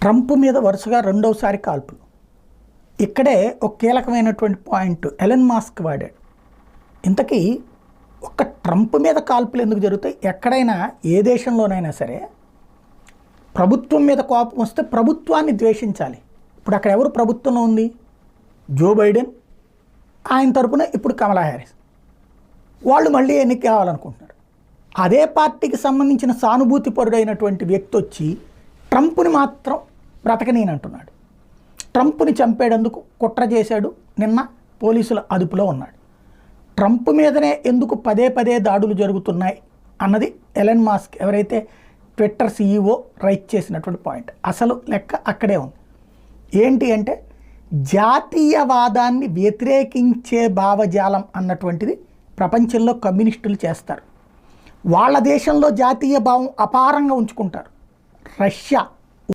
Trump మీద వరుసగా రెండోసారి కాల్పులు. ఇక్కడే ఒక కీలకమైనటువంటి పాయింట్ ఎలన్ మాస్క్ వాడాడు. ఇంతకీ ఒక ట్రంప్ మీద కాల్పులు ఎందుకు జరుగుతాయి? ఎక్కడైనా ఏ దేశంలోనైనా సరే ప్రభుత్వం మీద కోపం వస్తే ప్రభుత్వాన్ని ద్వేషించాలి. ఇప్పుడు అక్కడ ఎవరు ప్రభుత్వంలో ఉంది? జో బైడెన్, ఆయన తరపున ఇప్పుడు కమలా హ్యారిస్. వాళ్ళు మళ్ళీ ఎన్నిక కావాలనుకుంటున్నారు. అదే పార్టీకి సంబంధించిన సానుభూతి పరుడైనటువంటి వ్యక్తి వచ్చి ట్రంప్ని మాత్రం బ్రతకనేనంటున్నాడు. ట్రంప్ని చంపేటందుకు కుట్ర చేశాడు, నిన్న పోలీసుల అదుపులో ఉన్నాడు. ట్రంప్ మీదనే ఎందుకు పదే పదే దాడులు జరుగుతున్నాయి అన్నది ఎలన్ మాస్క్, ఎవరైతే ట్విట్టర్ CEO, రైట్ చేసినటువంటి పాయింట్. అసలు లెక్క అక్కడే ఉంది. ఏంటి అంటే జాతీయవాదాన్ని వ్యతిరేకించే భావజాలం అన్నటువంటిది ప్రపంచంలో కమ్యూనిస్టులు చేస్తారు. వాళ్ళ దేశంలో జాతీయ భావం అపారంగా ఉంచుకుంటారు. రష్యా